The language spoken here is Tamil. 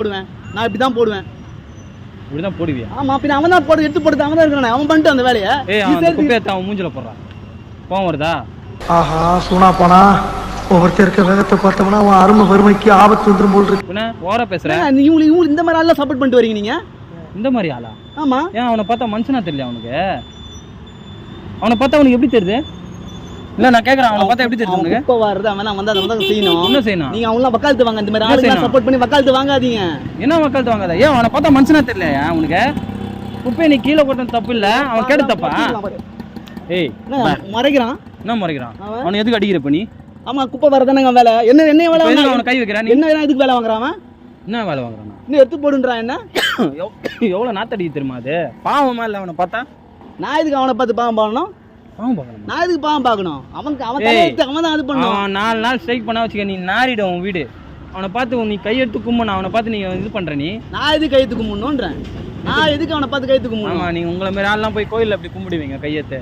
போடுவேன். நான் இப்படிதான் போடுவேன். இப்படிதான் போடுவியா? ஆமா, பின்ன அவன் தான் போட்டு எடுத்து போடுறது அவன் தான் இருக்கானே. அவன் பண்ணிட்டு அந்த வேலையை அவன் குப்பையத்தை அவன் மூஞ்சில போடுறான். கோவம் வருதா? ஆஹா சூனா போனா ஒவ்வொருத்தர் இருக்க வேகத்தை பார்த்தோம்னா அவன் அருமை வறுமைக்கு ஆபத்து வந்துடும் போல் இருக்கு. என்ன ஓர பேசுறேன்? இவங்களுக்கு இந்த மாதிரி ஆளெல்லாம் சப்போர்ட் பண்ணிட்டு வரீங்க நீங்க? இந்த மாதிரி ஆளா? ஆமா. ஏன் அவனை பார்த்தா மனுஷனா தெரியல அவனுக்கு? அவனை பார்த்தா அவனுக்கு எப்படி தெரியுது? இல்ல நான் கேக்குறேன், அவனை பார்த்தா எப்படி தெரியுது உனக்கு? குப்பை வாரது அவன் வந்து அதை வந்து செய்யணும். என்ன செய்யணும்? நீங்க அவங்களாம் வக்காலத்து வாங்க. இந்த மாதிரி ஆளுங்க சப்போர்ட் பண்ணி வக்காலத்து வாங்காதீங்க. என்ன வக்காலத்து வாங்காத? ஏன் அவனை பார்த்தா மனுஷனா தெரியலையா உனக்கு? குப்பையை நீ கீழே கொட்டணும் தப்பு இல்ல, அவன் கேட்டு தப்பா? ஏய் மறைக்கிறான். என்ன மறைக்கிறான்? அவனை எதுக்கு அடிக்கிறப்ப நீ? ஆமா, குப்பை வரதானங்க வேலை. என்ன வேலை அவனை கை வைக்கிறான்? என்ன எதுக்கு வேலை வாங்குறான்? என்ன வேலை வாங்குறான்? இன்னும் எடுத்து போடுன்றான். என்ன எவ்வளவு நாத்தடிக்க தெரியுமா? அது பாவமா இல்ல அவனை பார்த்தா? நான் எதுக்கு அவனை பார்த்து பாவம் பார்க்கணும்? நான் எதுக்கு பாவம் பார்க்கணும்? அவன் தான் அது பண்ணுவான். அவன் 4 நாள் ஸ்ட்ரைக் பண்ணா வச்சுக்க, நீ நாரிடும் உன் வீடு. அவனை பார்த்து நீ கையெடுத்து கும்பணும். அவனை பார்த்து நீ இது பண்ற. நீ நான் எதுக்கு கையெடுத்து கும்பணுன்றேன்? நான் எதுக்கு அவனை பார்த்து கையெடுத்து கும்பணும்? ஆமா, நீங்க உங்களை மாதிரி ஆள்லாம் போய் கோயில்ல அப்படி கும்பிடுவீங்க கையெழுத்து.